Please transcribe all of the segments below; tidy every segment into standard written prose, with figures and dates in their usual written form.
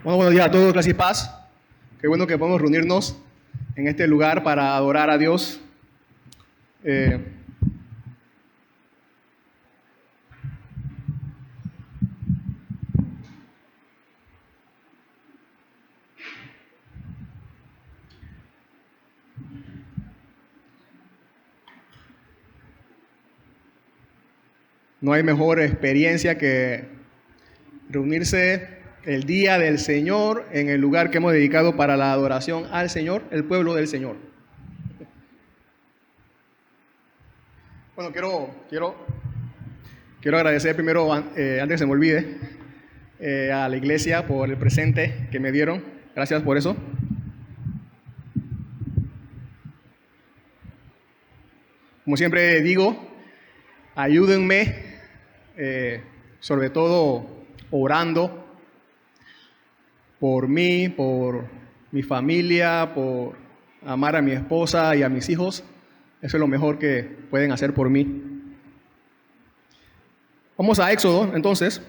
Bueno, buenos días a todos, clase y paz. Qué bueno que podemos reunirnos en este lugar para adorar a Dios. No hay mejor experiencia que reunirse el día del Señor en el lugar que hemos dedicado para la adoración al Señor, el pueblo del Señor. Bueno, quiero agradecer primero, antes que se me olvide, a la iglesia por el presente que me dieron. Gracias por eso. Como siempre digo, ayúdenme, sobre todo orando por mí, por mi familia, por amar a mi esposa y a mis hijos. Eso es lo mejor que pueden hacer por mí. Vamos a Éxodo, entonces.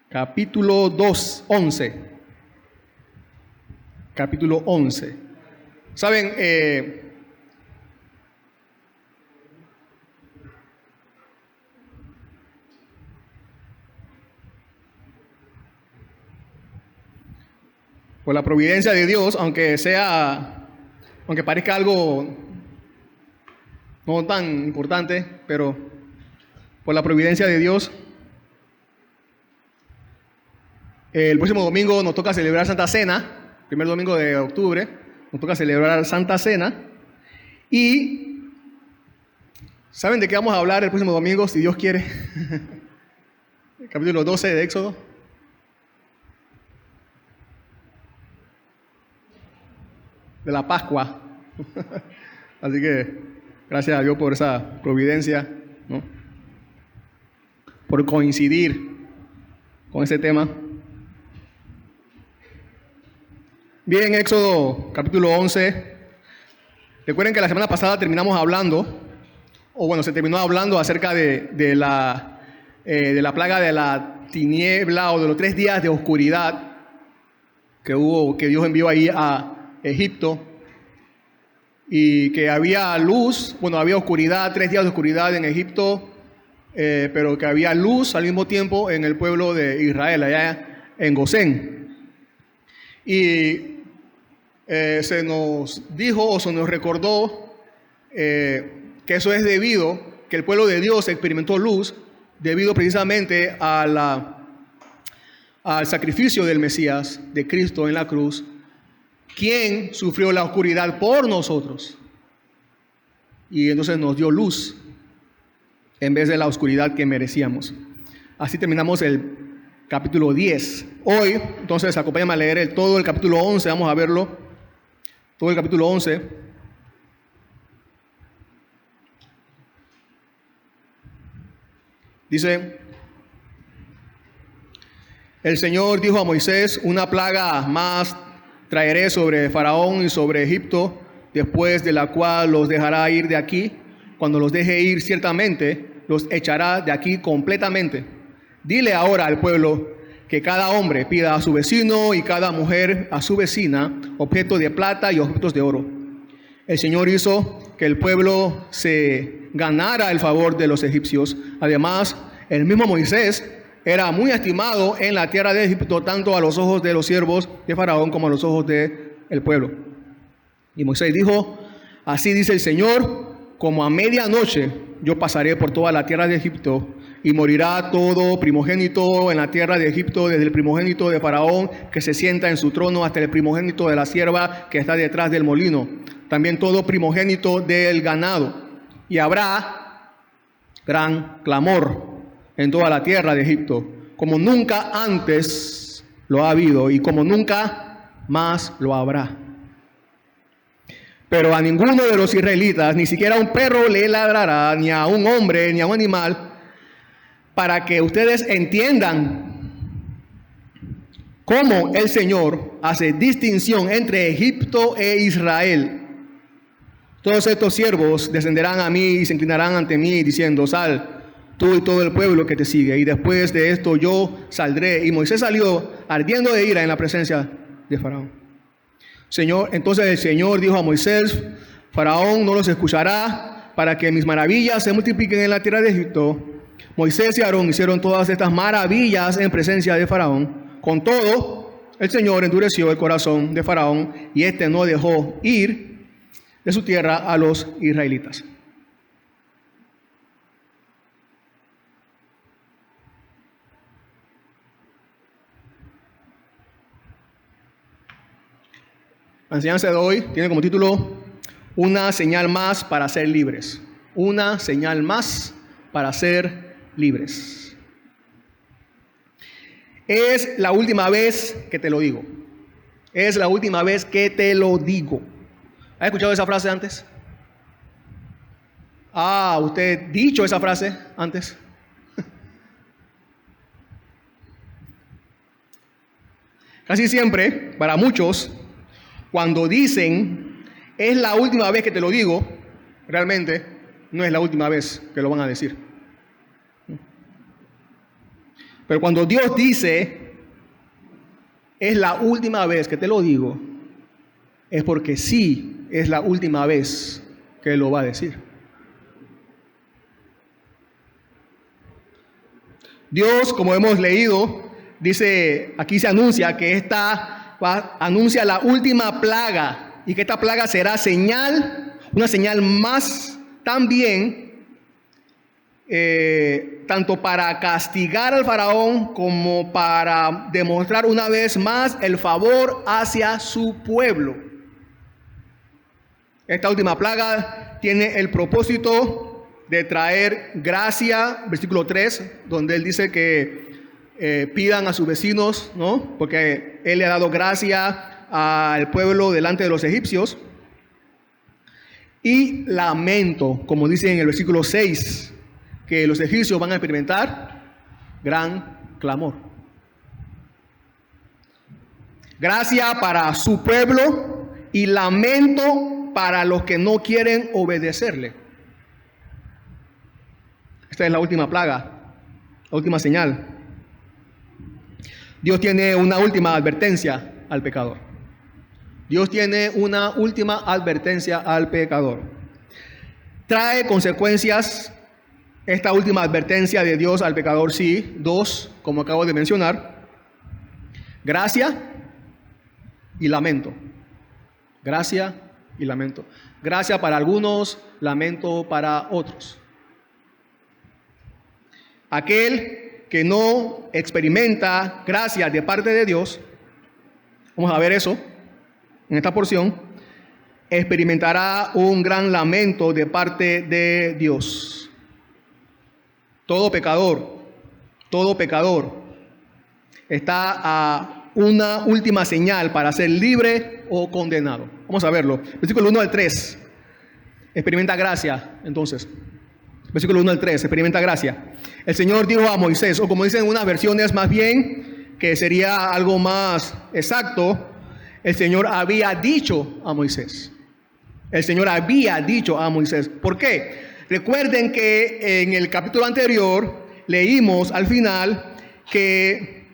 Capítulo 11. Capítulo 11. ¿Saben? Por la providencia de Dios, aunque parezca algo no tan importante, pero por la providencia de Dios, el próximo domingo nos toca celebrar Santa Cena, primer domingo de octubre, nos toca celebrar Santa Cena. Y ¿saben de qué vamos a hablar el próximo domingo, si Dios quiere? El capítulo 12 de Éxodo. De la Pascua. Así que gracias a Dios por esa providencia, ¿no? Por coincidir con ese tema. Bien, Éxodo capítulo 11. Recuerden que la semana pasada terminamos hablando, se terminó hablando acerca de la plaga de la tiniebla, o de los 3 días de oscuridad que Dios envió ahí a Egipto, y que había luz, había oscuridad, 3 días de oscuridad en Egipto, pero que había luz al mismo tiempo en el pueblo de Israel, allá en Gosén. Y se nos dijo, o se nos recordó, que eso es debido, que el pueblo de Dios experimentó luz debido precisamente al sacrificio del Mesías, de Cristo en la cruz, quien sufrió la oscuridad por nosotros, y entonces nos dio luz en vez de la oscuridad que merecíamos. Así terminamos el capítulo 10. Hoy, entonces, acompáñame a leer todo el capítulo 11, vamos a verlo, todo el capítulo 11. Dice: el Señor dijo a Moisés: una plaga más traeré sobre Faraón y sobre Egipto, después de la cual los dejará ir de aquí. Cuando los deje ir, ciertamente los echará de aquí completamente. Dile ahora al pueblo que cada hombre pida a su vecino y cada mujer a su vecina objetos de plata y objetos de oro. El Señor hizo que el pueblo se ganara el favor de los egipcios. Además, el mismo Moisés era muy estimado en la tierra de Egipto, tanto a los ojos de los siervos de Faraón como a los ojos del pueblo. Y Moisés dijo: así dice el Señor, como a medianoche yo pasaré por toda la tierra de Egipto, y morirá todo primogénito en la tierra de Egipto, desde el primogénito de Faraón que se sienta en su trono hasta el primogénito de la sierva que está detrás del molino, también todo primogénito del ganado. Y habrá gran clamor en toda la tierra de Egipto, como nunca antes lo ha habido y como nunca más lo habrá. Pero a ninguno de los israelitas, ni siquiera a un perro le ladrará, ni a un hombre, ni a un animal, para que ustedes entiendan cómo el Señor hace distinción entre Egipto e Israel. Todos estos siervos descenderán a mí y se inclinarán ante mí, diciendo: sal tú y todo el pueblo que te sigue. Y después de esto yo saldré. Y Moisés salió ardiendo de ira en la presencia de Faraón. Entonces el Señor dijo a Moisés: Faraón no los escuchará para que mis maravillas se multipliquen en la tierra de Egipto. Moisés y Aarón hicieron todas estas maravillas en presencia de Faraón. Con todo, el Señor endureció el corazón de Faraón y éste no dejó ir de su tierra a los israelitas. La enseñanza de hoy tiene como título: una señal más para ser libres. Una señal más para ser libres. Es la última vez que te lo digo. Es la última vez que te lo digo. ¿Has escuchado esa frase antes? ¿Usted ha dicho esa frase antes? Casi siempre, para muchos, cuando dicen es la última vez que te lo digo, realmente no es la última vez que lo van a decir. Pero cuando Dios dice es la última vez que te lo digo, es porque sí es la última vez que lo va a decir. Dios, como hemos leído, dice, aquí se anuncia que anuncia la última plaga, y que esta plaga será señal, una señal más también, tanto para castigar al faraón como para demostrar una vez más el favor hacia su pueblo. Esta última plaga tiene el propósito de traer gracia, versículo 3, donde él dice que pidan a sus vecinos, ¿no? Porque él le ha dado gracia al pueblo delante de los egipcios. Y lamento, como dice en el versículo 6, que los egipcios van a experimentar gran clamor. Gracia para su pueblo y lamento para los que no quieren obedecerle. Esta es la última plaga, la última señal. Dios tiene una última advertencia al pecador. Dios tiene una última advertencia al pecador. ¿Trae consecuencias esta última advertencia de Dios al pecador? Sí, dos, como acabo de mencionar: gracia y lamento. Gracia y lamento. Gracia para algunos, lamento para otros. Aquel que no experimenta gracia de parte de Dios, vamos a ver eso en esta porción, experimentará un gran lamento de parte de Dios. Todo pecador está a una última señal para ser libre o condenado. Vamos a verlo. Versículo 1 al 3. Experimenta gracia, entonces. Versículo 1 al 3, experimenta gracia. El Señor dijo a Moisés, o como dicen unas versiones más bien, que sería algo más exacto, el Señor había dicho a Moisés. El Señor había dicho a Moisés. ¿Por qué? Recuerden que en el capítulo anterior leímos al final que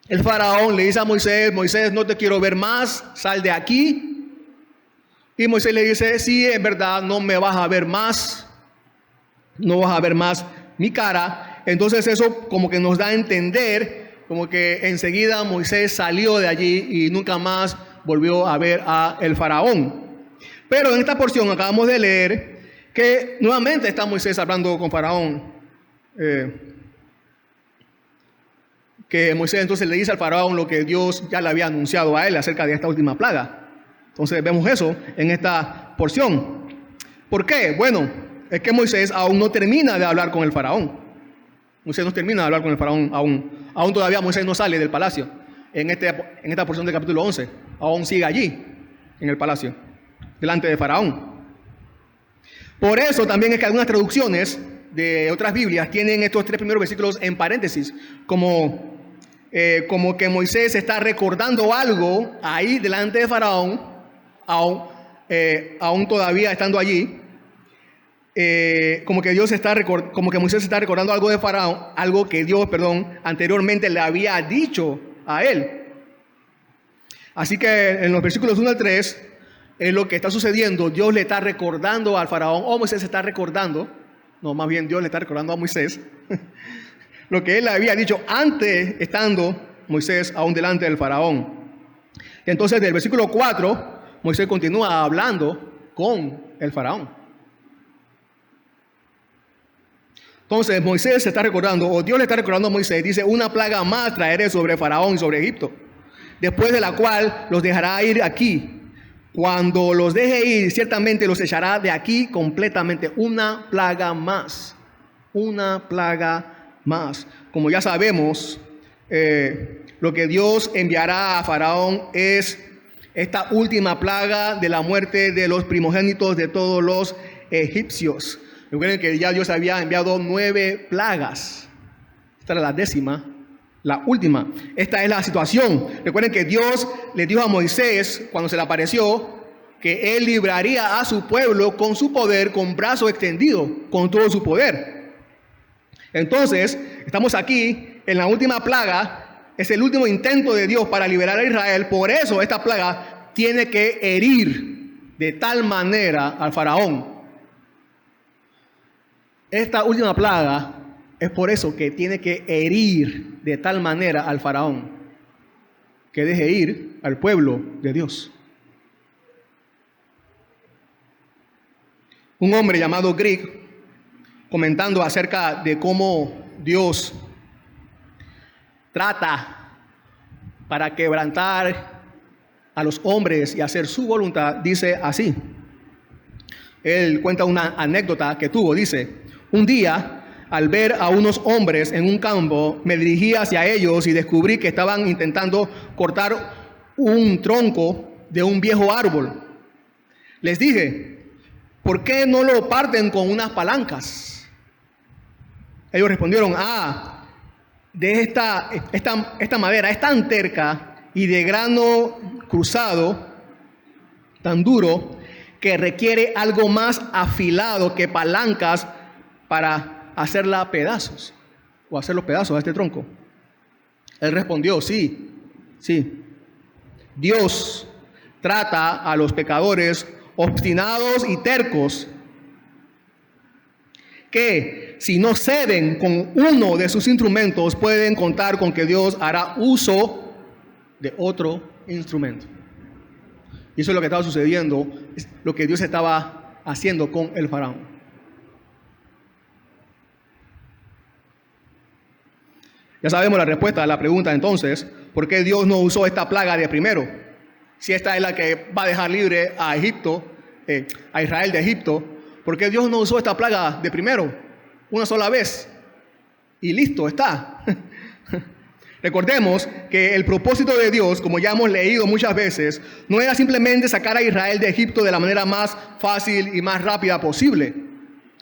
el faraón le dice a Moisés: Moisés, no te quiero ver más, sal de aquí. Y Moisés le dice: sí, en verdad, no me vas a ver más. No vas a ver más mi cara. Entonces eso como que nos da a entender como que enseguida Moisés salió de allí y nunca más volvió a ver a el faraón. Pero en esta porción acabamos de leer que nuevamente está Moisés hablando con faraón. Que Moisés entonces le dice al faraón lo que Dios ya le había anunciado a él acerca de esta última plaga. Entonces vemos eso en esta porción. ¿Por qué? Bueno, es que Moisés aún no termina de hablar con el faraón. Moisés no termina de hablar con el faraón aún. Aún todavía Moisés no sale del palacio. En esta porción del capítulo 11. Aún sigue allí, en el palacio, delante de faraón. Por eso también es que algunas traducciones de otras Biblias tienen estos 3 primeros versículos en paréntesis. Como que Moisés está recordando algo ahí delante de faraón, aún todavía estando allí. como que Moisés está recordando algo de Faraón, algo que Dios, anteriormente le había dicho a él. Así que en los versículos 1 al 3, es lo que está sucediendo. Dios le está recordando al Faraón, o Moisés está recordando, no, más bien Dios le está recordando a Moisés, lo que él le había dicho antes, estando Moisés aún delante del Faraón. Entonces, del versículo 4, Moisés continúa hablando con el Faraón. Entonces, Moisés se está recordando, o Dios le está recordando a Moisés, dice, una plaga más traeré sobre Faraón y sobre Egipto, después de la cual los dejará ir aquí. Cuando los deje ir, ciertamente los echará de aquí completamente. Una plaga más. Una plaga más. Como ya sabemos, lo que Dios enviará a Faraón es esta última plaga de la muerte de los primogénitos de todos los egipcios. Recuerden que ya Dios había enviado 9 plagas. Esta era la 10ª. La última. Esta es la situación. Recuerden que Dios le dijo a Moisés, cuando se le apareció, que él libraría a su pueblo con su poder, con brazo extendido, con todo su poder. Entonces, estamos aquí en la última plaga. Es el último intento de Dios para liberar a Israel. Por eso esta plaga tiene que herir de tal manera al faraón. Esta última plaga es por eso que tiene que herir de tal manera al faraón que deje ir al pueblo de Dios. Un hombre llamado Grigg, comentando acerca de cómo Dios trata para quebrantar a los hombres y hacer su voluntad, dice así. Él cuenta una anécdota que tuvo, dice, un día, al ver a unos hombres en un campo, me dirigí hacia ellos y descubrí que estaban intentando cortar un tronco de un viejo árbol. Les dije, ¿por qué no lo parten con unas palancas? Ellos respondieron, esta madera es tan terca y de grano cruzado, tan duro, que requiere algo más afilado que palancas para hacerla pedazos, o hacer los pedazos a este tronco. Él respondió, sí. Dios trata a los pecadores obstinados y tercos, que si no ceden con uno de sus instrumentos, pueden contar con que Dios hará uso de otro instrumento. Y eso es lo que estaba sucediendo, es lo que Dios estaba haciendo con el faraón. Ya sabemos la respuesta a la pregunta entonces, ¿por qué Dios no usó esta plaga de primero? Si esta es la que va a dejar libre a Egipto, a Israel de Egipto, ¿por qué Dios no usó esta plaga de primero? Una sola vez. Y listo, está. Recordemos que el propósito de Dios, como ya hemos leído muchas veces, no era simplemente sacar a Israel de Egipto de la manera más fácil y más rápida posible.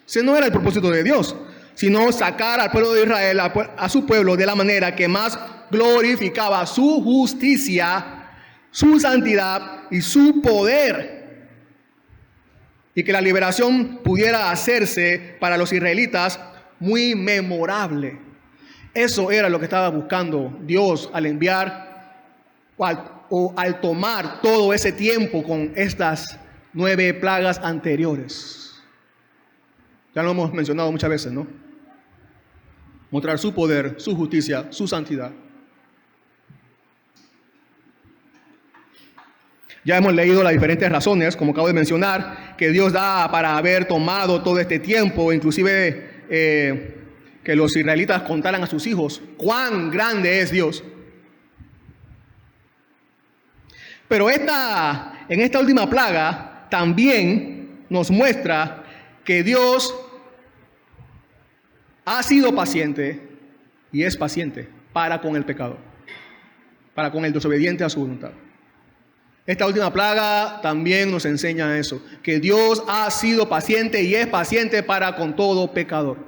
Ese no era el propósito de Dios, sino sacar al pueblo de Israel, a su pueblo, de la manera que más glorificaba su justicia, su santidad y su poder. Y que la liberación pudiera hacerse para los israelitas muy memorable. Eso era lo que estaba buscando Dios al enviar o al tomar todo ese tiempo con estas 9 plagas anteriores. Ya lo hemos mencionado muchas veces, ¿no? Mostrar su poder, su justicia, su santidad. Ya hemos leído las diferentes razones, como acabo de mencionar, que Dios da para haber tomado todo este tiempo, inclusive que los israelitas contaran a sus hijos cuán grande es Dios. Pero en esta última plaga también nos muestra que Dios ha sido paciente y es paciente para con el pecador, para con el desobediente a su voluntad. Esta última plaga también nos enseña eso, que Dios ha sido paciente y es paciente para con todo pecador.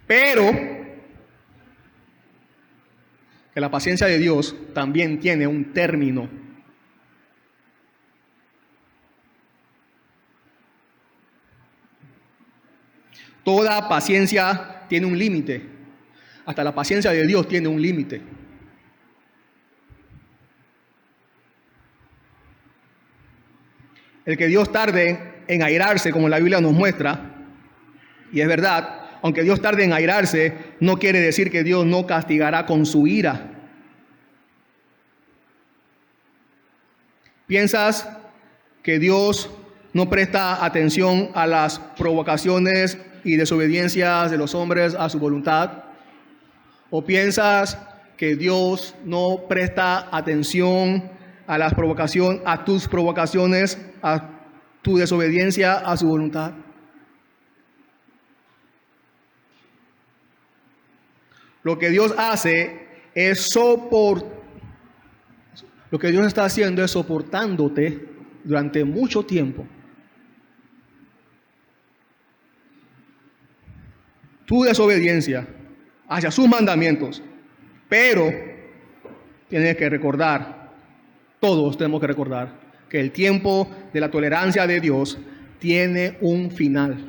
Pero que la paciencia de Dios también tiene un término. Toda paciencia tiene un límite. Hasta la paciencia de Dios tiene un límite. El que Dios tarde en airarse, como la Biblia nos muestra, y es verdad, aunque Dios tarde en airarse, no quiere decir que Dios no castigará con su ira. ¿Piensas que Dios no presta atención a las provocaciones y desobediencias de los hombres a su voluntad? ¿O piensas que Dios no presta atención a las provocaciones, a tus provocaciones, a tu desobediencia a su voluntad? Lo que Dios hace es lo que Dios está haciendo es soportándote durante mucho tiempo. Tu desobediencia hacia sus mandamientos. Pero tienes que recordar, todos tenemos que recordar, que el tiempo de la tolerancia de Dios tiene un final.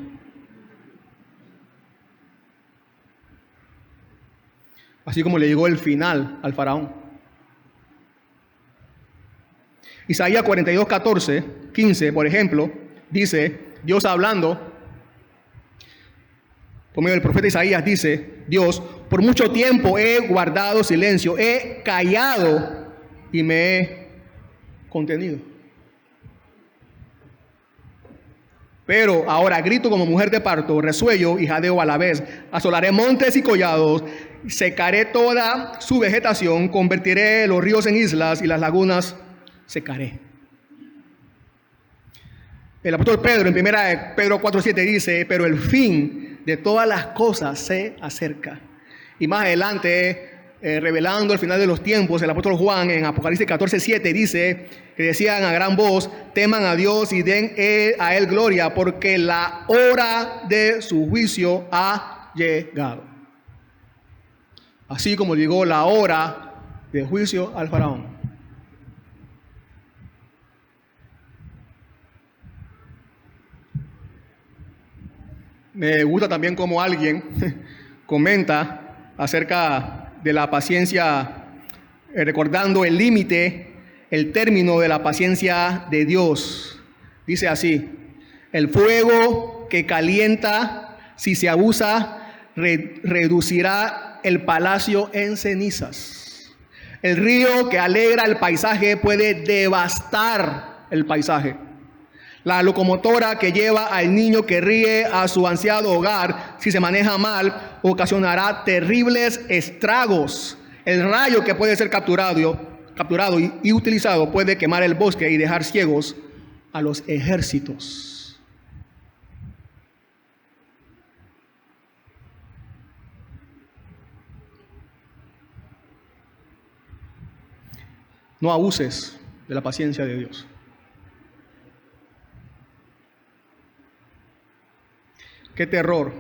Así como le llegó el final al faraón. Isaías 42, 14, 15, por ejemplo, dice, Dios hablando, por medio del profeta Isaías, dice, Dios, por mucho tiempo he guardado silencio, he callado y me he contenido. Pero ahora grito como mujer de parto, resuello y jadeo a la vez. Asolaré montes y collados, secaré toda su vegetación, convertiré los ríos en islas y las lagunas secaré. El apóstol Pedro en 1 Pedro 4:7 dice, pero el fin de todas las cosas se acerca. Y más adelante, revelando el final de los tiempos, el apóstol Juan en Apocalipsis 14:7 dice que decían a gran voz, teman a Dios y den a Él gloria, porque la hora de su juicio ha llegado. Así como llegó la hora de juicio al faraón. Me gusta también como alguien comenta acerca de la paciencia, recordando el límite, el término de la paciencia de Dios. Dice así, el fuego que calienta, si se abusa, reducirá el palacio en cenizas. El río que alegra el paisaje puede devastar el paisaje. La locomotora que lleva al niño que ríe a su ansiado hogar, si se maneja mal, ocasionará terribles estragos. El rayo que puede ser capturado y utilizado puede quemar el bosque y dejar ciegos a los ejércitos. No abuses de la paciencia de Dios. Qué terror.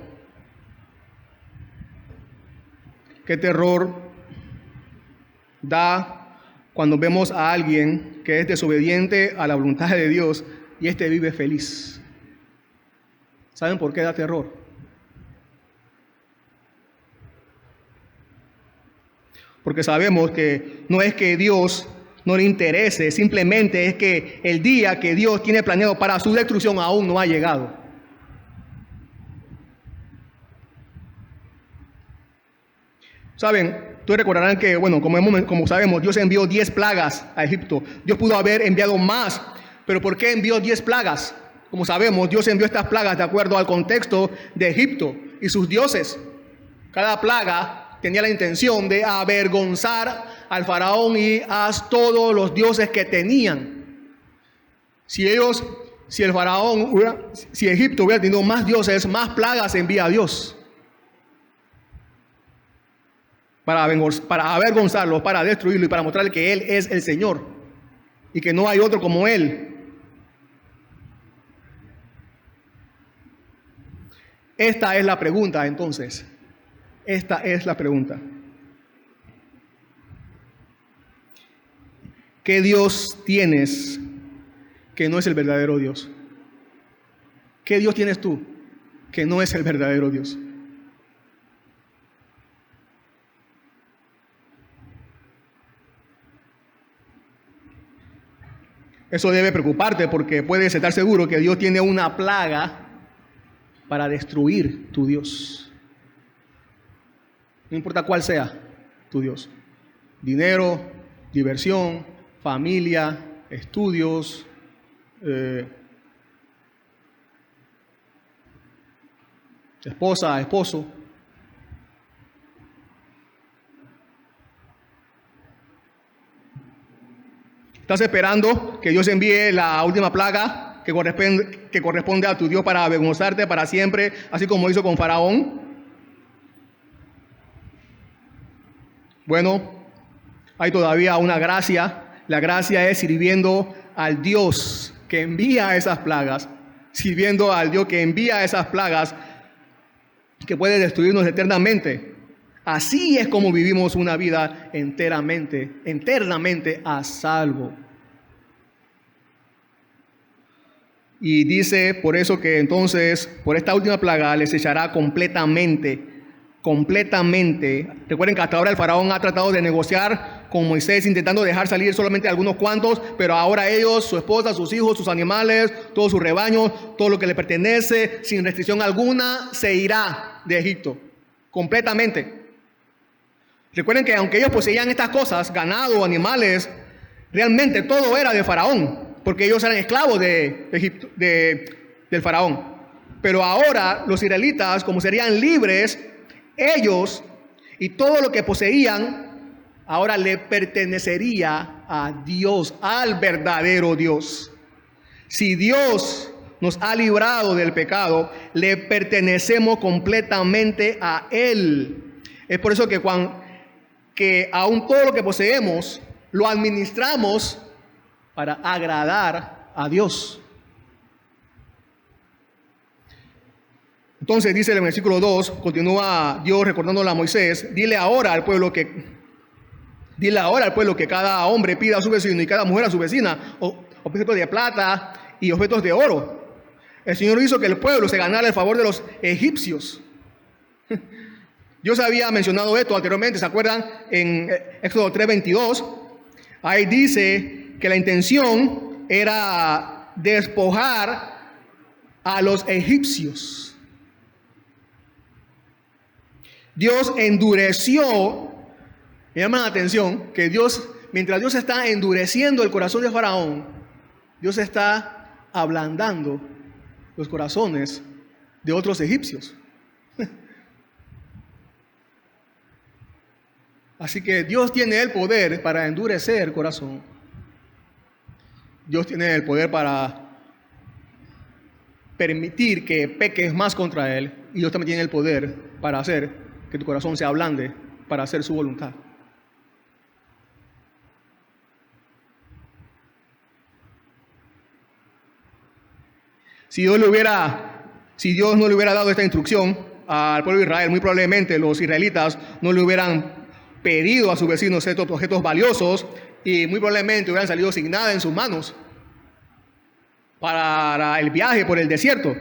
Qué terror da cuando vemos a alguien que es desobediente a la voluntad de Dios y éste vive feliz. ¿Saben por qué da terror? Porque sabemos que no es que Dios no le interese, simplemente es que el día que Dios tiene planeado para su destrucción aún no ha llegado. Saben, ustedes recordarán que, bueno, como sabemos, Dios envió 10 plagas a Egipto. Dios pudo haber enviado más, pero ¿por qué envió 10 plagas? Como sabemos, Dios envió estas plagas de acuerdo al contexto de Egipto y sus dioses. Cada plaga tenía la intención de avergonzar al faraón y a todos los dioses que tenían. Si Egipto hubiera tenido más dioses, más plagas envía a Dios. Para avergonzarlo, para destruirlo y para mostrarle que Él es el Señor y que no hay otro como Él. Esta es la pregunta, entonces. Esta es la pregunta. ¿Qué Dios tienes que no es el verdadero Dios? ¿Qué Dios tienes tú que no es el verdadero Dios. Eso debe preocuparte porque puedes estar seguro que Dios tiene una plaga para destruir tu Dios. No importa cuál sea tu Dios. Dinero, diversión, familia, estudios, esposa, esposo. ¿Estás esperando que Dios envíe la última plaga que corresponde a tu Dios para avergonzarte para siempre, así como hizo con Faraón? Bueno, hay todavía una gracia. La gracia es sirviendo al Dios que envía esas plagas, sirviendo al Dios que envía esas plagas que puede destruirnos eternamente. Así es como vivimos una vida eternamente a salvo. Y dice por eso que entonces, por esta última plaga, les echará completamente. Recuerden que hasta ahora el faraón ha tratado de negociar con Moisés, intentando dejar salir solamente algunos cuantos, pero ahora ellos, su esposa, sus hijos, sus animales, todos sus rebaños, todo lo que le pertenece, sin restricción alguna, se irá de Egipto, completamente. Recuerden que aunque ellos poseían estas cosas, ganado, animales, realmente todo era de Faraón, porque ellos eran esclavos de Egipto, del Faraón. Pero ahora los israelitas, como serían libres, ellos y todo lo que poseían, ahora le pertenecería a Dios, al verdadero Dios. Si Dios nos ha librado del pecado, le pertenecemos completamente a Él. Es por eso que aún todo lo que poseemos, lo administramos para agradar a Dios. Entonces dice en el versículo 2, continúa Dios recordándole a Moisés, dile ahora al pueblo que cada hombre pida a su vecino y cada mujer a su vecina objetos de plata y objetos de oro. El Señor hizo que el pueblo se ganara el favor de los egipcios. Dios había mencionado esto anteriormente, ¿se acuerdan? En Éxodo 3:22, ahí dice que la intención era despojar a los egipcios. Dios endureció, me llama la atención que mientras Dios está endureciendo el corazón de Faraón, Dios está ablandando los corazones de otros egipcios. Así que Dios tiene el poder para endurecer el corazón. Dios tiene el poder para permitir que peques más contra Él. Y Dios también tiene el poder para hacer que tu corazón se ablande para hacer su voluntad. Si Dios no le hubiera dado esta instrucción al pueblo de Israel, muy probablemente los israelitas no le hubieran pedido a sus vecinos estos objetos valiosos y muy probablemente hubieran salido sin nada en sus manos para el viaje por el desierto.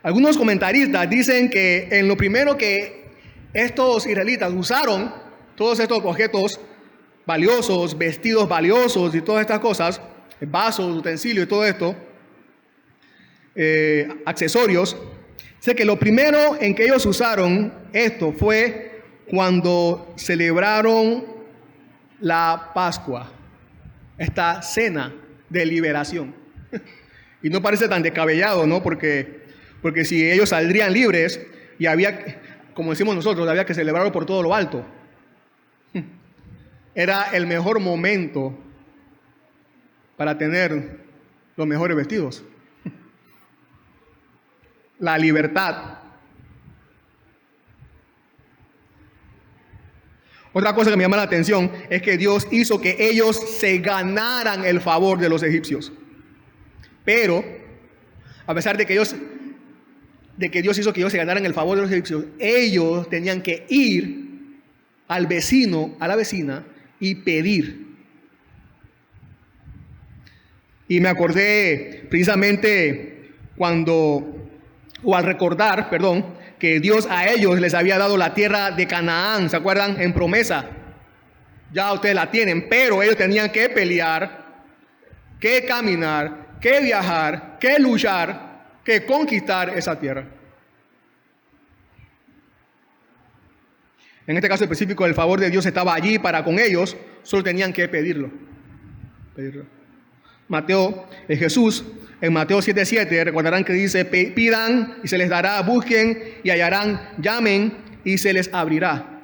Algunos comentaristas dicen que en lo primero que estos israelitas usaron todos estos objetos valiosos, vestidos valiosos y todas estas cosas, vasos, utensilios y todo esto, accesorios, sé que lo primero en que ellos usaron esto fue cuando celebraron la Pascua, esta cena de liberación. Y no parece tan descabellado, ¿no? Porque si ellos saldrían libres y como decimos nosotros, había que celebrarlo por todo lo alto. Era el mejor momento para tener los mejores vestidos. La libertad. Otra cosa que me llama la atención es que Dios hizo que ellos se ganaran el favor de los egipcios. Pero, a pesar de que Dios hizo que ellos se ganaran el favor de los egipcios, ellos tenían que ir al vecino, a la vecina, y pedir. Y me acordé precisamente cuando o al recordar, perdón, que Dios a ellos les había dado la tierra de Canaán, ¿se acuerdan? En promesa. Ya ustedes la tienen, pero ellos tenían que pelear, que caminar, que viajar, que luchar, que conquistar esa tierra. En este caso específico, el favor de Dios estaba allí para con ellos, solo tenían que pedirlo. Jesús, en Mateo 7:7, recordarán que dice, pidan y se les dará, busquen y hallarán, llamen y se les abrirá.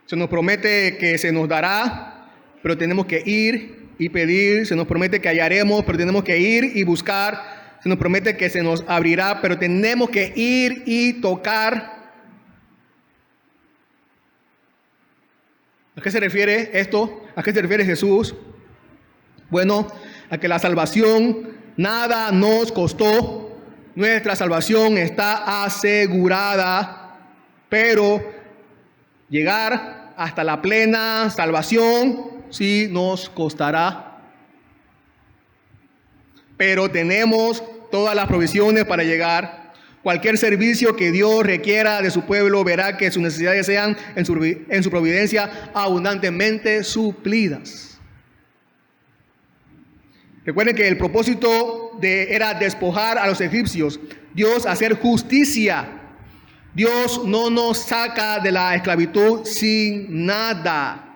Se nos promete que se nos dará, pero tenemos que ir y pedir. Se nos promete que hallaremos, pero tenemos que ir y buscar. Se nos promete que se nos abrirá, pero tenemos que ir y tocar. ¿A qué se refiere esto? ¿A qué se refiere Jesús? Bueno, a que la salvación nada nos costó. Nuestra salvación está asegurada, pero llegar hasta la plena salvación sí nos costará. Pero tenemos todas las provisiones para llegar. Cualquier servicio que Dios requiera de su pueblo verá que sus necesidades sean en su providencia abundantemente suplidas. Recuerden que el propósito era despojar a los egipcios, Dios hacer justicia. Dios no nos saca de la esclavitud sin nada.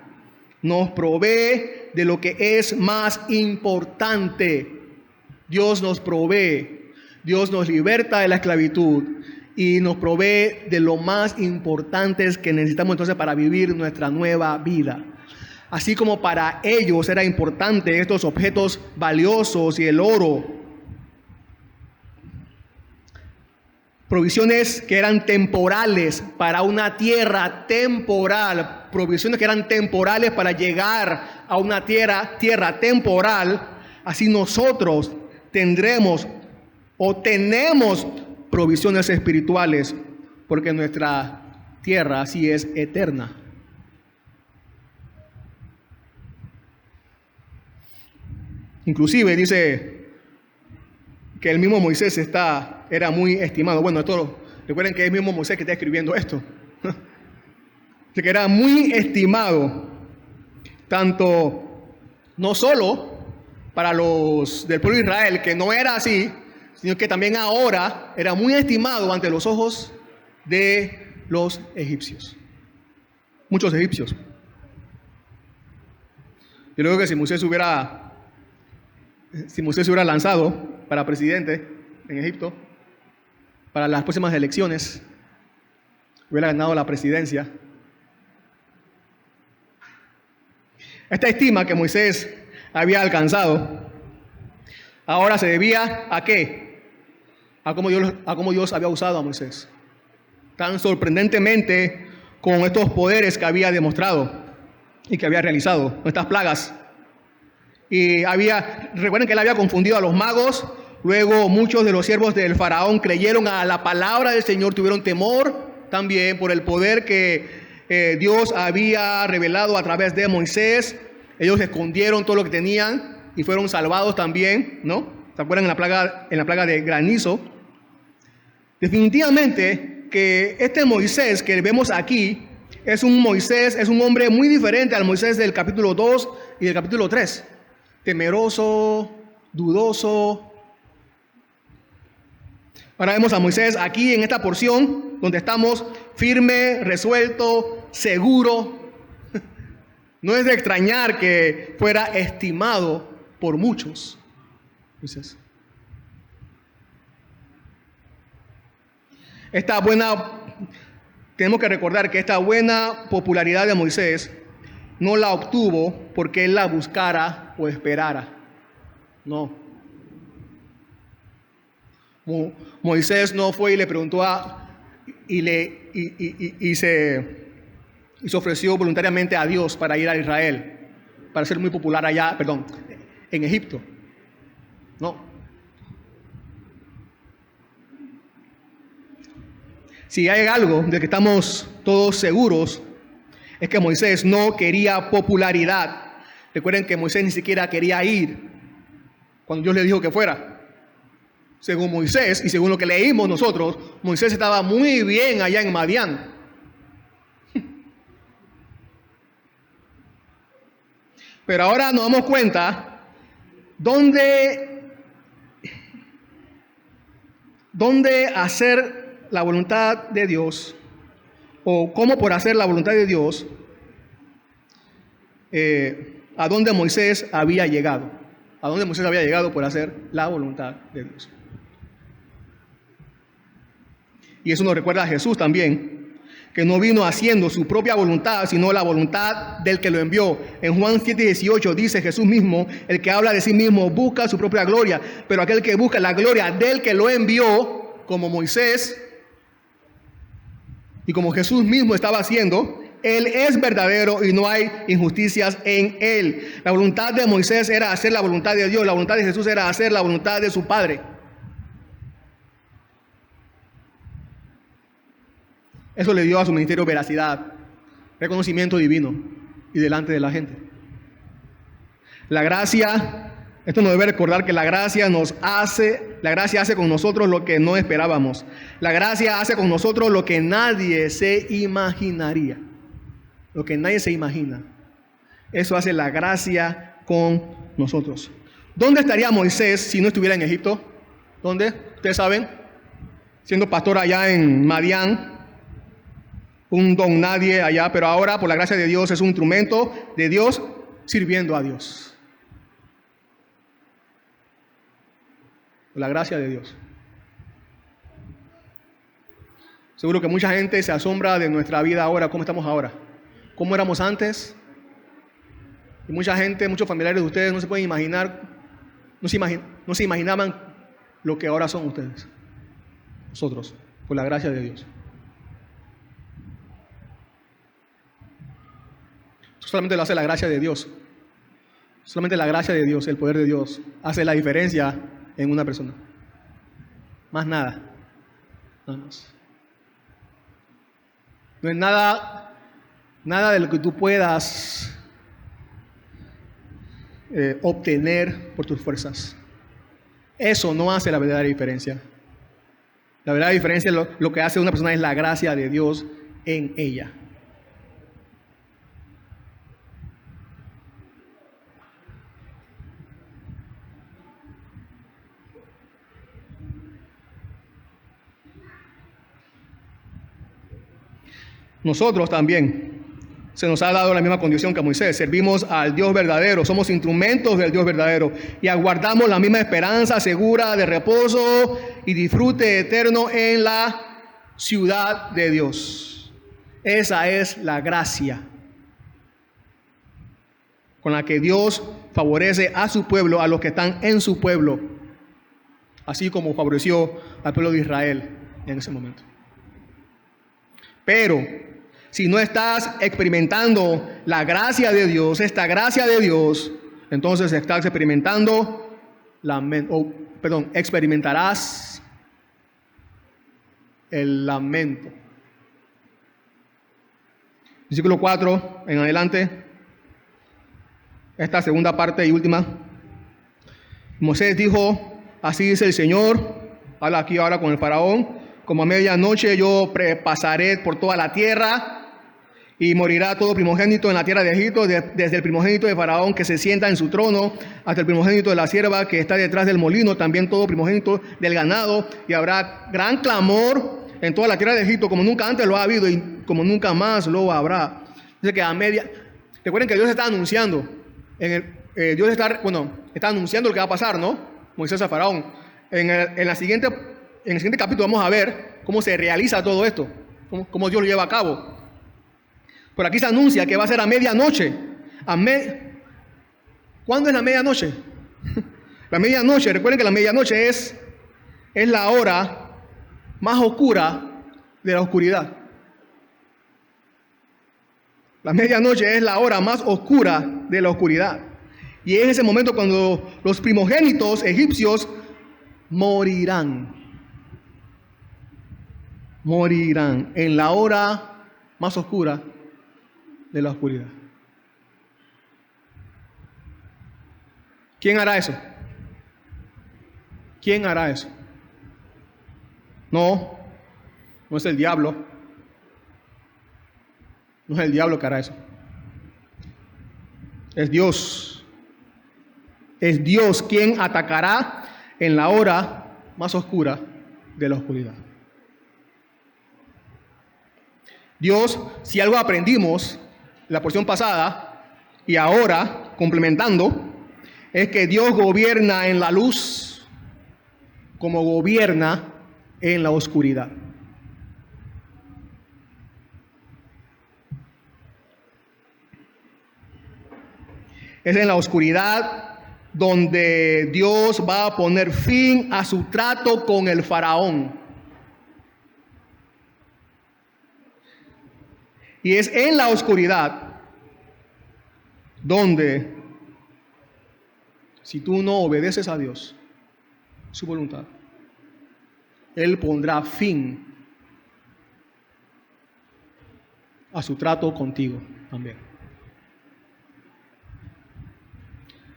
Nos provee de lo que es más importante. Dios nos provee, Dios nos liberta de la esclavitud y nos provee de lo más importante que necesitamos entonces para vivir nuestra nueva vida. Así como para ellos era importante estos objetos valiosos y el oro, provisiones que eran temporales para una tierra temporal, provisiones que eran temporales para llegar a una tierra temporal, así nosotros tendremos o tenemos provisiones espirituales, porque nuestra tierra así es eterna. Inclusive dice que el mismo Moisés era muy estimado. Bueno, recuerden que es el mismo Moisés que está escribiendo esto. Que era muy estimado, tanto no solo para los del pueblo de Israel, que no era así, sino que también ahora era muy estimado ante los ojos de los egipcios. Muchos egipcios. Yo creo que si Moisés hubiera lanzado para presidente en Egipto, para las próximas elecciones, hubiera ganado la presidencia. Esta estima que Moisés había alcanzado, ahora se debía ¿a qué? A cómo Dios había usado a Moisés. Tan sorprendentemente con estos poderes que había demostrado y que había realizado, con estas plagas. Y recuerden que él había confundido a los magos. Luego muchos de los siervos del faraón creyeron a la palabra del Señor, tuvieron temor también por el poder que Dios había revelado a través de Moisés. Ellos escondieron todo lo que tenían y fueron salvados también, ¿no? ¿Se acuerdan en la plaga de granizo? Definitivamente que este Moisés que vemos aquí es un hombre muy diferente al Moisés del capítulo 2 y del capítulo 3. Temeroso, dudoso. Ahora vemos a Moisés aquí en esta porción donde estamos firme, resuelto, seguro. No es de extrañar que fuera estimado por muchos. Moisés. Tenemos que recordar que esta buena popularidad de Moisés no la obtuvo porque él la buscara o esperara. No. Moisés no fue y le preguntó y se ofreció voluntariamente a Dios para ir a Israel, para ser muy popular en Egipto. No. Si hay algo de que estamos todos seguros, es que Moisés no quería popularidad. Recuerden que Moisés ni siquiera quería ir cuando Dios le dijo que fuera. Según Moisés y según lo que leímos nosotros, Moisés estaba muy bien allá en Madián. Pero ahora nos damos cuenta dónde hacer la voluntad de Dios, o cómo por hacer la voluntad de Dios, a dónde Moisés había llegado. A dónde Moisés había llegado por hacer la voluntad de Dios. Y eso nos recuerda a Jesús también, que no vino haciendo su propia voluntad, sino la voluntad del que lo envió. En Juan 7:18 dice Jesús mismo, el que habla de sí mismo busca su propia gloria, pero aquel que busca la gloria del que lo envió, como Moisés y como Jesús mismo estaba haciendo, Él es verdadero y no hay injusticias en Él. La voluntad de Moisés era hacer la voluntad de Dios, la voluntad de Jesús era hacer la voluntad de su Padre. Eso le dio a su ministerio veracidad, reconocimiento divino y delante de la gente. La gracia, esto nos debe recordar que la gracia hace con nosotros lo que no esperábamos. La gracia hace con nosotros lo que nadie se imaginaría. Lo que nadie se imagina. Eso hace la gracia con nosotros. ¿Dónde estaría Moisés si no estuviera en Egipto? ¿Dónde? Ustedes saben, siendo pastor allá en Madián, un don nadie allá, pero ahora por la gracia de Dios es un instrumento de Dios sirviendo a Dios. Por la gracia de Dios. Seguro que mucha gente se asombra de nuestra vida ahora, cómo estamos ahora, cómo éramos antes. Y mucha gente, muchos familiares de ustedes no se pueden imaginar, no se imaginaban lo que ahora son ustedes. Nosotros, por la gracia de Dios. Solamente lo hace la gracia de Dios. Solamente la gracia de Dios, el poder de Dios, hace la diferencia en una persona. Más nada. Nada más. No es nada de lo que tú puedas obtener por tus fuerzas. Eso no hace la verdadera diferencia. La verdadera diferencia, lo que hace una persona es la gracia de Dios en ella. Nosotros también se nos ha dado la misma condición que a Moisés. Servimos al Dios verdadero, somos instrumentos del Dios verdadero y aguardamos la misma esperanza segura de reposo y disfrute eterno en la ciudad de Dios. Esa es la gracia con la que Dios favorece a su pueblo, a los que están en su pueblo, así como favoreció al pueblo de Israel en ese momento. Pero si no estás experimentando la gracia de Dios, esta gracia de Dios, entonces estás experimentando experimentarás el lamento. Versículo 4 en adelante, esta segunda parte y última. Moisés dijo, así dice el Señor, habla aquí ahora con el faraón, como a medianoche yo pasaré por toda la tierra y morirá todo primogénito en la tierra de Egipto, desde el primogénito de Faraón que se sienta en su trono, hasta el primogénito de la sierva que está detrás del molino, también todo primogénito del ganado, y habrá gran clamor en toda la tierra de Egipto, como nunca antes lo ha habido y como nunca más lo habrá. Dice que recuerden que Dios está anunciando, Dios está anunciando lo que va a pasar, ¿no? Moisés a Faraón. En el siguiente capítulo vamos a ver cómo se realiza todo esto, cómo Dios lo lleva a cabo. Por aquí se anuncia que va a ser a medianoche. ¿Cuándo es la medianoche? La medianoche, recuerden que la medianoche es la hora más oscura de la oscuridad. La medianoche es la hora más oscura de la oscuridad. Y es ese momento cuando los primogénitos egipcios morirán. Morirán en la hora más oscura de la oscuridad. ¿Quién hará eso? ¿Quién hará eso? No, no es el diablo. No es el diablo que hará eso. Es Dios. Es Dios quien atacará en la hora más oscura de la oscuridad. Dios, si algo aprendimos en la porción pasada y ahora complementando, es que Dios gobierna en la luz como gobierna en la oscuridad. Es en la oscuridad donde Dios va a poner fin a su trato con el faraón. Y es en la oscuridad donde, si tú no obedeces a Dios, su voluntad, Él pondrá fin a su trato contigo también.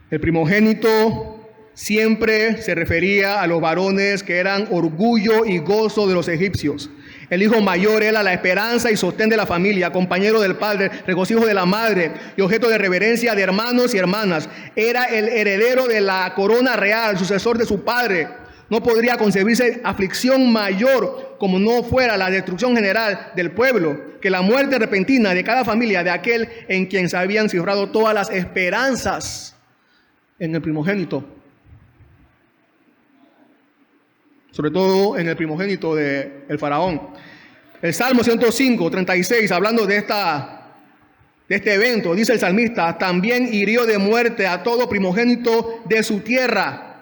El primogénito siempre se refería a los varones que eran orgullo y gozo de los egipcios. El hijo mayor era la esperanza y sostén de la familia, compañero del padre, regocijo de la madre y objeto de reverencia de hermanos y hermanas. Era el heredero de la corona real, sucesor de su padre. No podría concebirse aflicción mayor como no fuera la destrucción general del pueblo, que la muerte repentina de cada familia de aquel en quien se habían cifrado todas las esperanzas en el primogénito. Sobre todo en el primogénito del faraón. El Salmo 105, 36, hablando de este evento, dice el salmista: también hirió de muerte a todo primogénito de su tierra,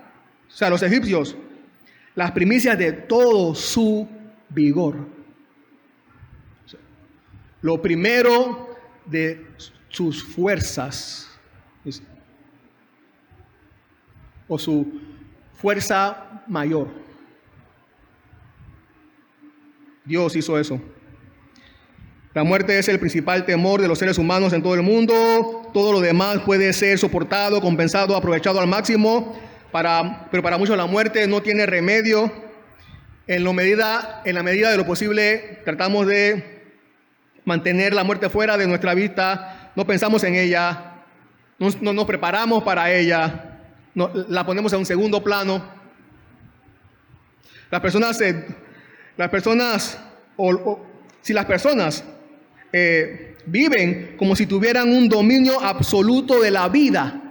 o sea, los egipcios, las primicias de todo su vigor. Lo primero de sus fuerzas, o su fuerza mayor. Dios hizo eso. La muerte es el principal temor de los seres humanos en todo el mundo. Todo lo demás puede ser soportado, compensado, aprovechado al máximo. Pero para muchos la muerte no tiene remedio. En la medida de lo posible tratamos de mantener la muerte fuera de nuestra vista. No pensamos en ella. No nos preparamos para ella. No, la ponemos en un segundo plano. Si las personas viven como si tuvieran un dominio absoluto de la vida,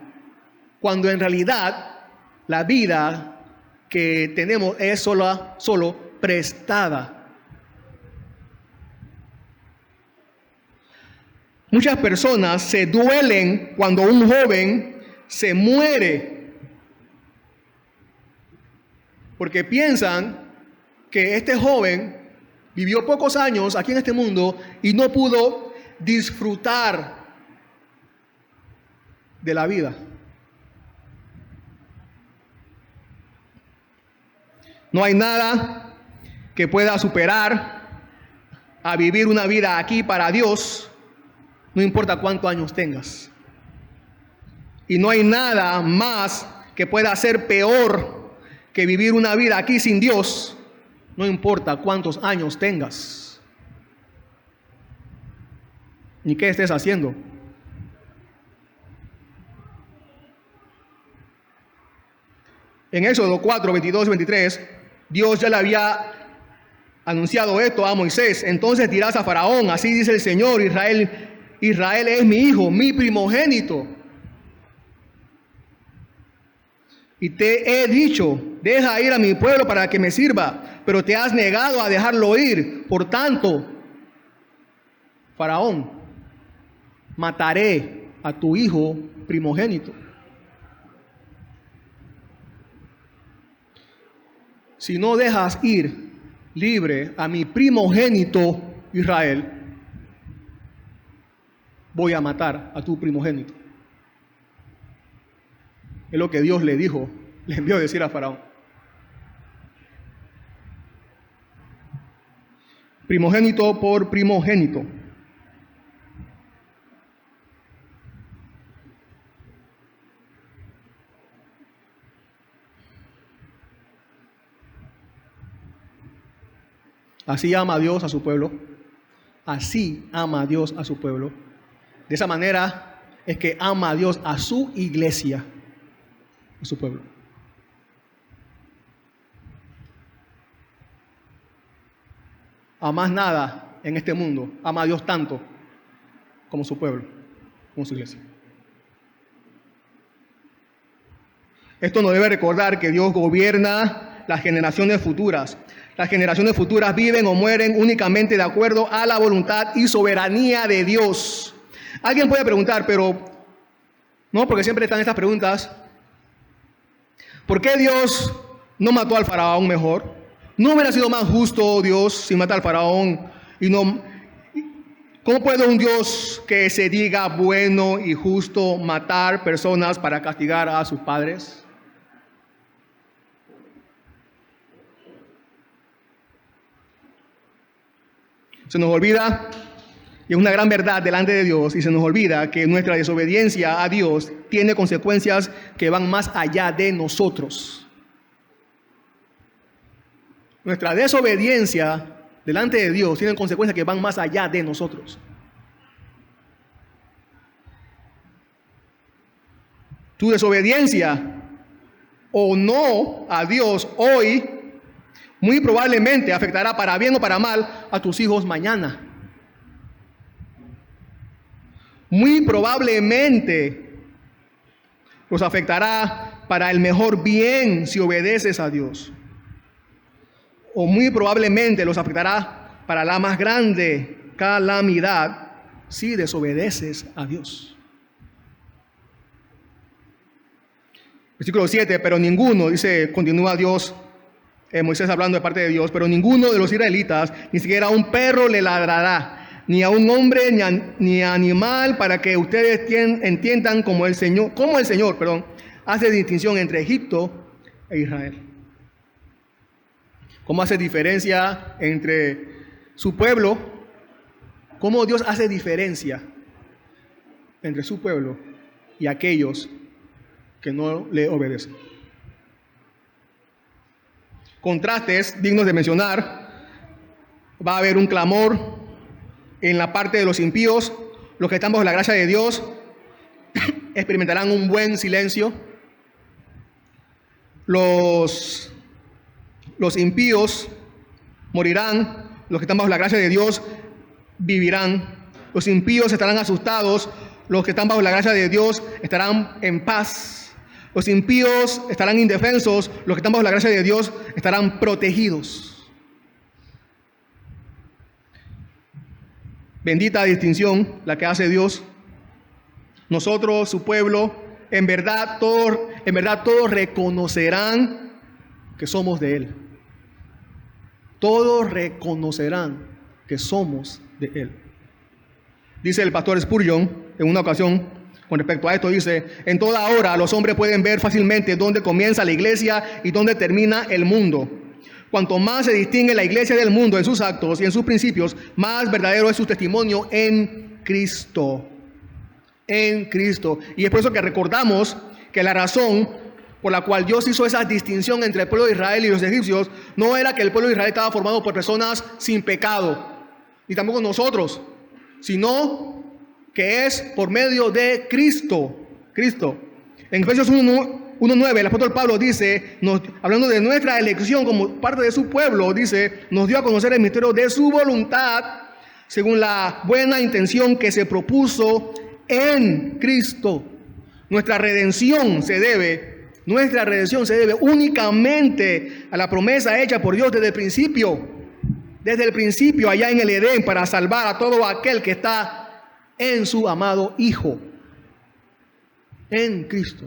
cuando en realidad la vida que tenemos es solo prestada. Muchas personas se duelen cuando un joven se muere, porque piensan que este joven vivió pocos años aquí en este mundo y no pudo disfrutar de la vida. No hay nada que pueda superar a vivir una vida aquí para Dios, no importa cuántos años tengas. Y no hay nada más que pueda ser peor que vivir una vida aquí sin Dios, no importa cuántos años tengas, ni qué estés haciendo. En Éxodo 4, 22 y 23, Dios ya le había anunciado esto a Moisés. Entonces dirás a Faraón: así dice el Señor, Israel es mi hijo, mi primogénito. Y te he dicho: deja ir a mi pueblo para que me sirva, pero te has negado a dejarlo ir. Por tanto, Faraón, mataré a tu hijo primogénito. Si no dejas ir libre a mi primogénito Israel, voy a matar a tu primogénito. Es lo que Dios le dijo, le envió a decir a Faraón. Primogénito por primogénito. Así ama a Dios a su pueblo. Así ama a Dios a su pueblo. De esa manera es que ama a Dios a su iglesia, a su pueblo. A más nada en este mundo ama a Dios tanto como su pueblo, como su iglesia. Esto nos debe recordar que Dios gobierna las generaciones futuras. Las generaciones futuras viven o mueren únicamente de acuerdo a la voluntad y soberanía de Dios. Alguien puede preguntar, pero no, porque siempre están estas preguntas. ¿Por qué Dios no mató al faraón mejor? ¿No hubiera sido más justo Dios si mata al faraón? ¿Cómo puede un Dios que se diga bueno y justo matar personas para castigar a sus padres? Se nos olvida, y es una gran verdad delante de Dios, y se nos olvida que nuestra desobediencia a Dios tiene consecuencias que van más allá de nosotros. Nuestra desobediencia delante de Dios tiene consecuencias que van más allá de nosotros. Tu desobediencia o no a Dios hoy muy probablemente afectará para bien o para mal a tus hijos mañana. Muy probablemente los afectará para el mejor bien si obedeces a Dios. O muy probablemente los afectará para la más grande calamidad si desobedeces a Dios. Versículo 7, pero ninguno, dice, continúa Dios, Moisés hablando de parte de Dios, pero ninguno de los israelitas, ni siquiera a un perro le ladrará, ni a un hombre, ni a animal, para que ustedes entiendan cómo el Señor hace distinción entre Egipto e Israel. Cómo hace diferencia entre su pueblo, cómo Dios hace diferencia entre su pueblo y aquellos que no le obedecen. Contrastes dignos de mencionar. Va a haber un clamor en la parte de los impíos. Los que están bajo la gracia de Dios experimentarán un buen silencio. Los impíos morirán. Los que están bajo la gracia de Dios vivirán. Los impíos estarán asustados. Los que están bajo la gracia de Dios estarán en paz. Los impíos estarán indefensos. Los que están bajo la gracia de Dios estarán protegidos. Bendita distinción la que hace Dios. Nosotros, su pueblo, en verdad todos reconocerán que somos de Él. Todos reconocerán que somos de Él. Dice el pastor Spurgeon en una ocasión con respecto a esto, dice: en toda hora los hombres pueden ver fácilmente dónde comienza la iglesia y dónde termina el mundo. Cuanto más se distingue la iglesia del mundo en sus actos y en sus principios, más verdadero es su testimonio en Cristo. En Cristo. Y es por eso que recordamos que la razón por la cual Dios hizo esa distinción entre el pueblo de Israel y los egipcios no era que el pueblo de Israel estaba formado por personas sin pecado, ni tampoco nosotros, sino que es por medio de Cristo. En Efesios 1:9, el apóstol Pablo dice, hablando de nuestra elección como parte de su pueblo, dice, nos dio a conocer el misterio de su voluntad, según la buena intención que se propuso en Cristo. Nuestra redención se debe únicamente a la promesa hecha por Dios desde el principio allá en el Edén, para salvar a todo aquel que está en su amado Hijo, en Cristo.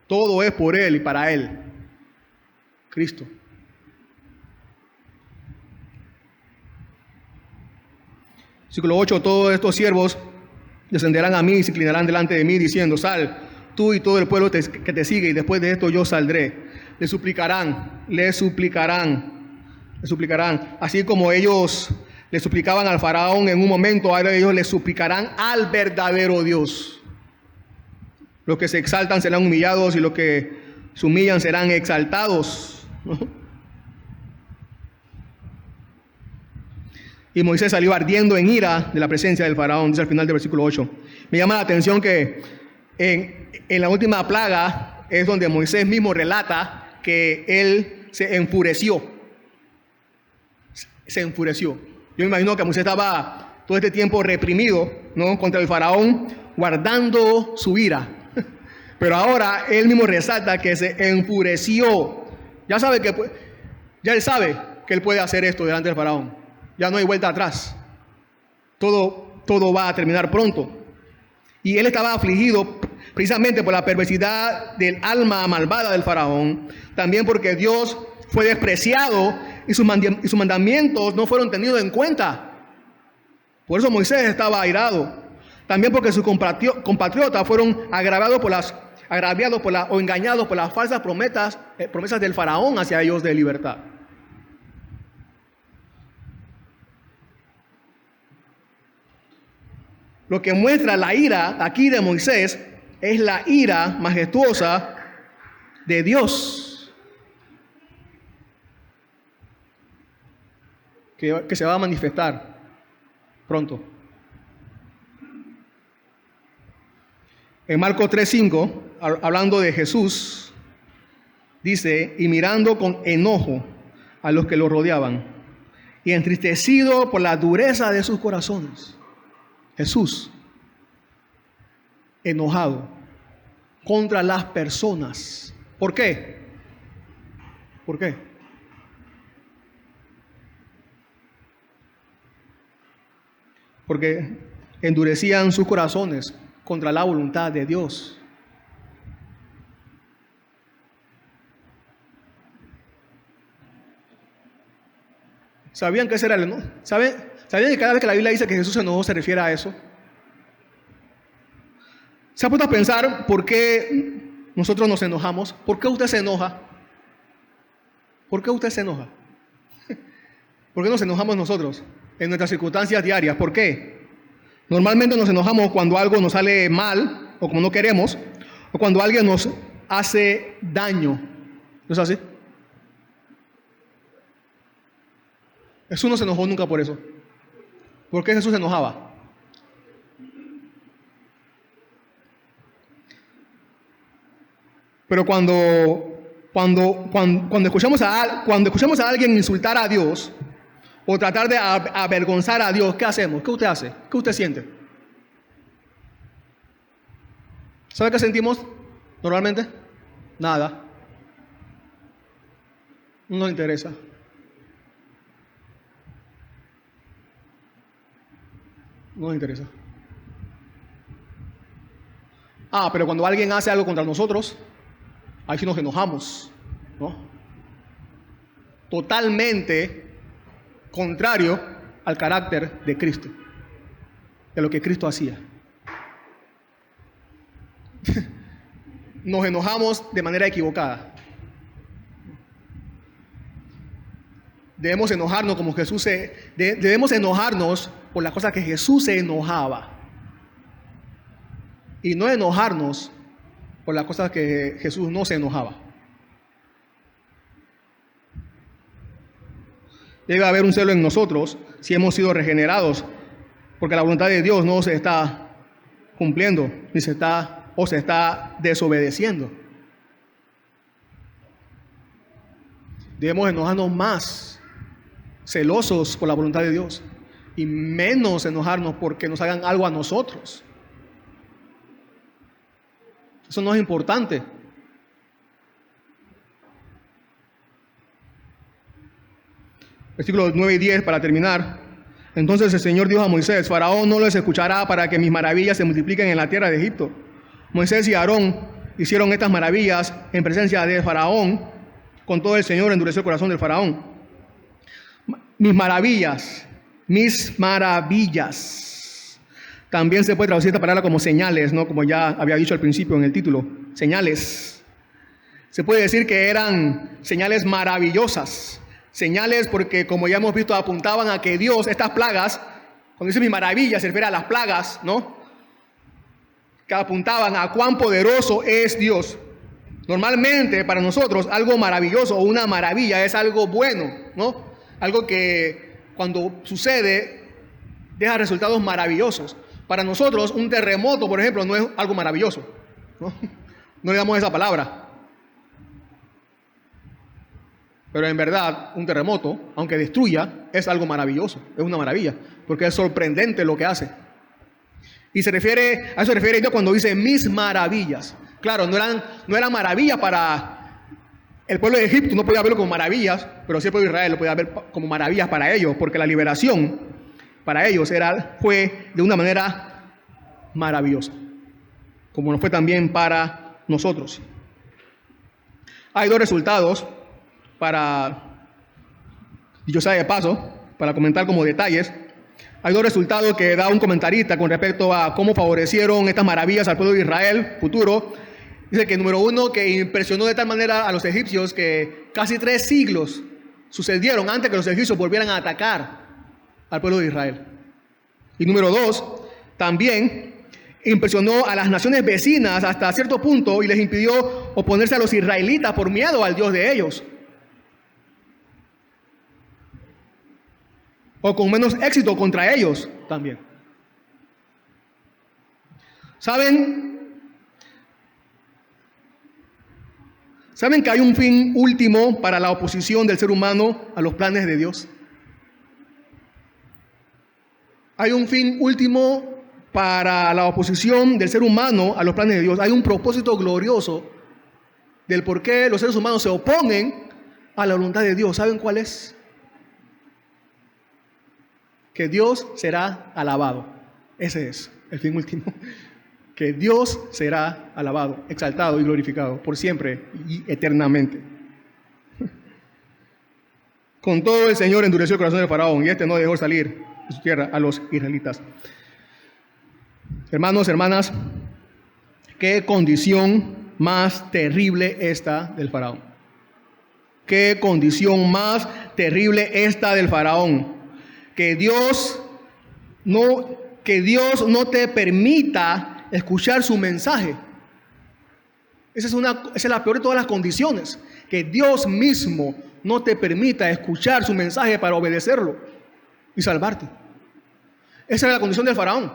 Todo es por Él y para Él, Cristo. Versículo 8, todos estos siervos descenderán a mí y se inclinarán delante de mí, diciendo: sal, tú y todo el pueblo que te sigue, y después de esto yo saldré. Le suplicarán, así como ellos le suplicaban al faraón en un momento, ahora ellos le suplicarán al verdadero Dios. Los que se exaltan serán humillados, y los que se humillan serán exaltados, ¿no? Y Moisés salió ardiendo en ira de la presencia del faraón, dice al final del versículo 8. Me llama la atención que en la última plaga es donde Moisés mismo relata que él se enfureció. Se enfureció. Yo me imagino que Moisés estaba todo este tiempo reprimido, ¿no?, contra el faraón, guardando su ira. Pero ahora él mismo resalta que se enfureció. Ya él sabe que él puede hacer esto delante del faraón. Ya no hay vuelta atrás. Todo va a terminar pronto. Y él estaba afligido precisamente por la perversidad del alma malvada del faraón. También porque Dios fue despreciado y sus mandamientos no fueron tenidos en cuenta. Por eso Moisés estaba airado. También porque sus compatriotas fueron agraviados o engañados por las falsas promesas del faraón hacia ellos de libertad. Lo que muestra la ira aquí de Moisés es la ira majestuosa de Dios, que se va a manifestar pronto. En Marcos 3:5, hablando de Jesús, dice: y mirando con enojo a los que lo rodeaban, y entristecido por la dureza de sus corazones. Jesús, enojado contra las personas. ¿Por qué? ¿Por qué? Porque endurecían sus corazones contra la voluntad de Dios. ¿Sabían que ese era el enojo? ¿Sabían que cada vez que la Biblia dice que Jesús se enojó se refiere a eso? ¿Se ha puesto a pensar por qué nosotros nos enojamos? ¿Por qué usted se enoja? ¿Por qué usted se enoja? ¿Por qué nos enojamos nosotros en nuestras circunstancias diarias? ¿Por qué? Normalmente nos enojamos cuando algo nos sale mal o como no queremos, o cuando alguien nos hace daño. ¿No es así? Jesús no se enojó nunca por eso. ¿Por qué Jesús se enojaba? Pero cuando escuchamos a alguien insultar a Dios o tratar de avergonzar a Dios, ¿qué hacemos? ¿Qué usted hace? ¿Qué usted siente? ¿Sabe qué sentimos normalmente? Nada. No nos interesa. No nos interesa. Pero cuando alguien hace algo contra nosotros, ahí sí nos enojamos, ¿no? Totalmente contrario al carácter de Cristo, de lo que Cristo hacía. Nos enojamos de manera equivocada. Debemos enojarnos como Jesús debemos enojarnos por las cosas que Jesús se enojaba. Y no enojarnos por las cosas que Jesús no se enojaba. Debe haber un celo en nosotros si hemos sido regenerados, porque la voluntad de Dios no se está cumpliendo, ni se está desobedeciendo. Debemos enojarnos más, celosos por la voluntad de Dios, y menos enojarnos porque nos hagan algo a nosotros. Eso no es importante. Versículos 9 y 10 para terminar. Entonces el Señor dijo a Moisés: Faraón no les escuchará para que mis maravillas se multipliquen en la tierra de Egipto. Moisés y Aarón hicieron estas maravillas en presencia de Faraón. Con todo el Señor endureció el corazón del Faraón. Mis maravillas. También se puede traducir esta palabra como señales, ¿no? Como ya había dicho al principio en el título, señales. Se puede decir que eran señales maravillosas. Señales porque, como ya hemos visto, apuntaban a que Dios, estas plagas, cuando dice mis maravillas, se refiere a las plagas, ¿no? Que apuntaban a cuán poderoso es Dios. Normalmente para nosotros algo maravilloso o una maravilla es algo bueno, ¿no? Algo que cuando sucede deja resultados maravillosos. Para nosotros un terremoto, por ejemplo, no es algo maravilloso, ¿no? No le damos esa palabra. Pero en verdad un terremoto, aunque destruya, es algo maravilloso, es una maravilla, porque es sorprendente lo que hace. Y a eso se refiere Dios cuando dice mis maravillas. Claro, no eran maravillas para el pueblo de Egipto, no podía verlo como maravillas, pero sí el pueblo de Israel lo podía ver como maravillas para ellos, porque la liberación para ellos fue de una manera maravillosa, como lo fue también para nosotros. Hay dos resultados dicho sea de paso, para comentar como detalles. Hay dos resultados que da un comentarista con respecto a cómo favorecieron estas maravillas al pueblo de Israel futuro. Dice que número uno, que impresionó de tal manera a los egipcios que casi 3 siglos sucedieron antes que los egipcios volvieran a atacar al pueblo de Israel. Y número 2, también impresionó a las naciones vecinas hasta cierto punto y les impidió oponerse a los israelitas por miedo al Dios de ellos. O con menos éxito contra ellos también. ¿Saben que hay un fin último para la oposición del ser humano a los planes de Dios? Hay un fin último para la oposición del ser humano a los planes de Dios. Hay un propósito glorioso del por qué los seres humanos se oponen a la voluntad de Dios. ¿Saben cuál es? Que Dios será alabado. Ese es el fin último. Que Dios será alabado, exaltado y glorificado por siempre y eternamente. Con todo el Señor endureció el corazón de Faraón y este no dejó salir de su tierra a los israelitas. Hermanos, hermanas, qué condición más terrible esta del Faraón. Qué condición más terrible esta del Faraón. Que Dios no te permita escuchar su mensaje. Esa es la peor de todas las condiciones. Que Dios mismo no te permita escuchar su mensaje para obedecerlo y salvarte. Esa es la condición del Faraón.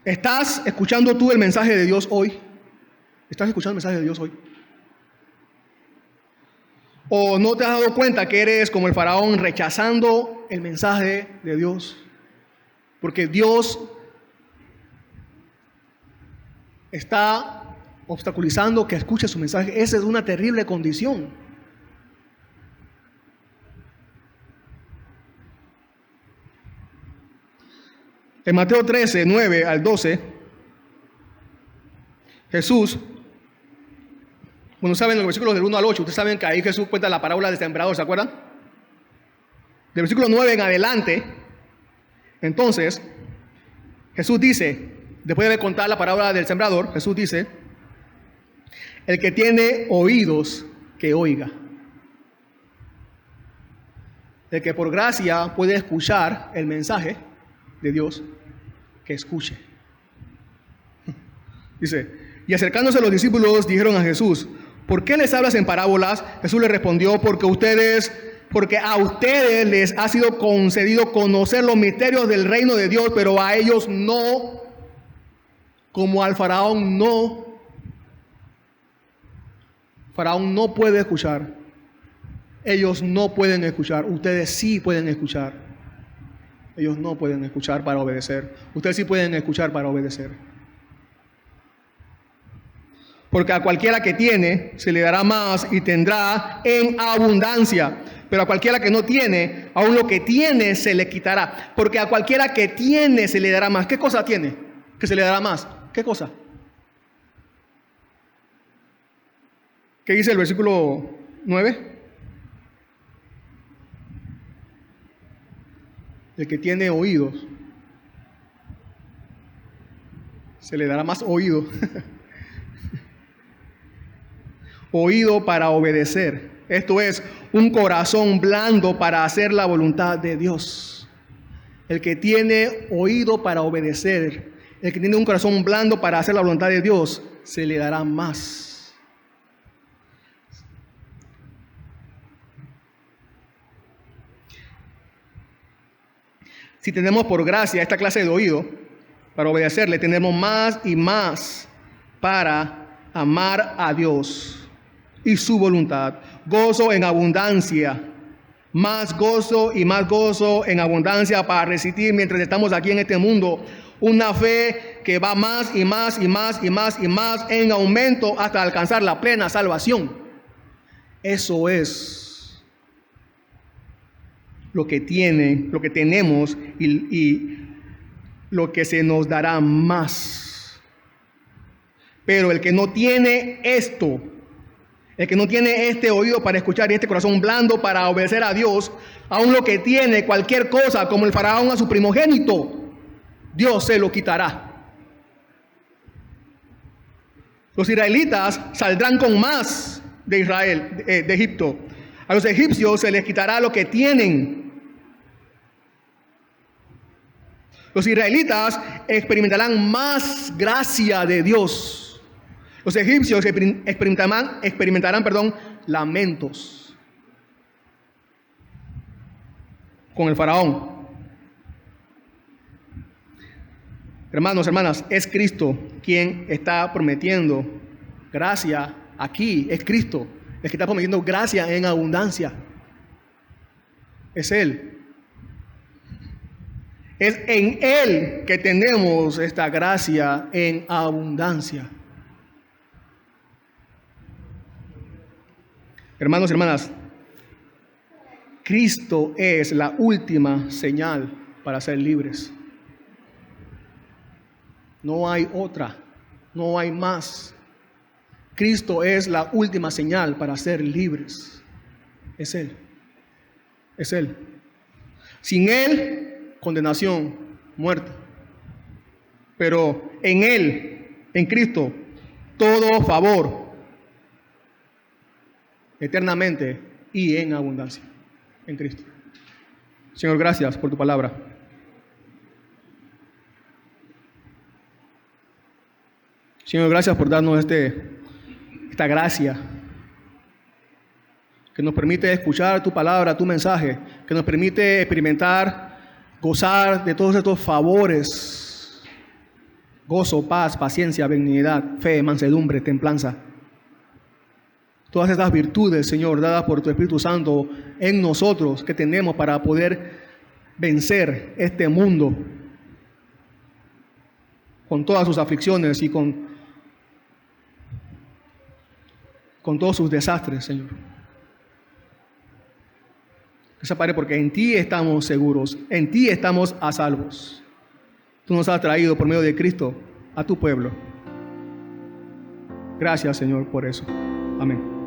¿Estás escuchando tú el mensaje de Dios hoy? ¿Estás escuchando el mensaje de Dios hoy? ¿O no te has dado cuenta que eres como el Faraón rechazando el mensaje de Dios? Porque Dios está obstaculizando que escuches su mensaje. Esa es una terrible condición. En Mateo 13, 9 al 12, Jesús, bueno, saben los versículos del 1 al 8, ustedes saben que ahí Jesús cuenta la parábola del sembrador, ¿se acuerdan? Del versículo 9 en adelante, entonces, Jesús dice, después de haber contado la parábola del sembrador, Jesús dice, el que tiene oídos, que oiga. El que por gracia puede escuchar el mensaje de Dios, que escuche. Dice, y acercándose a los discípulos dijeron a Jesús, ¿por qué les hablas en parábolas? Jesús les respondió, porque a ustedes les ha sido concedido conocer los misterios del reino de Dios, pero a ellos no, como al Faraón no. Faraón no puede escuchar. Ellos no pueden escuchar. Ustedes sí pueden escuchar. Ellos no pueden escuchar para obedecer. Ustedes sí pueden escuchar para obedecer. Porque a cualquiera que tiene se le dará más y tendrá en abundancia. Pero a cualquiera que no tiene, aún lo que tiene se le quitará. Porque a cualquiera que tiene se le dará más. ¿Qué cosa tiene? Que se le dará más. ¿Qué cosa? ¿Qué dice el versículo 9? El que tiene oídos, se le dará más oído. Oído para obedecer. Esto es, un corazón blando para hacer la voluntad de Dios. El que tiene oído para obedecer, el que tiene un corazón blando para hacer la voluntad de Dios, se le dará más. Si tenemos por gracia esta clase de oído para obedecerle, tendremos más y más para amar a Dios y su voluntad. Gozo en abundancia, más gozo y más gozo en abundancia para resistir mientras estamos aquí en este mundo. Una fe que va más y más y más y más y más en aumento hasta alcanzar la plena salvación. Eso es lo que tenemos y lo que se nos dará más. Pero el que no tiene esto, el que no tiene este oído para escuchar y este corazón blando para obedecer a Dios, aun lo que tiene, cualquier cosa, como el faraón a su primogénito, Dios se lo quitará. Los israelitas saldrán con más de Israel, de Egipto. A los egipcios se les quitará lo que tienen. Los israelitas experimentarán más gracia de Dios. Los egipcios experimentarán lamentos con el faraón. Hermanos, hermanas, es Cristo quien está prometiendo gracia aquí. Es Cristo el que está prometiendo gracia en abundancia. Es Él. Es en Él que tenemos esta gracia en abundancia. Hermanos y hermanas, Cristo es la última señal para ser libres. No hay otra, no hay más. Cristo es la última señal para ser libres. Es Él. Es Él. Sin Él, condenación, muerte. Pero en Él, en Cristo, todo favor, eternamente y en abundancia. En Cristo. Señor, gracias por tu palabra. Señor, gracias por darnos esta gracia que nos permite escuchar tu palabra, tu mensaje, que nos permite experimentar, gozar de todos estos favores: gozo, paz, paciencia, benignidad, fe, mansedumbre, templanza. Todas estas virtudes, Señor, dadas por tu Espíritu Santo en nosotros, que tenemos para poder vencer este mundo con todas sus aflicciones y con todos sus desastres, Señor. Gracias, Padre, porque en ti estamos seguros, en ti estamos a salvos. Tú nos has traído por medio de Cristo a tu pueblo. Gracias, Señor, por eso. Amén.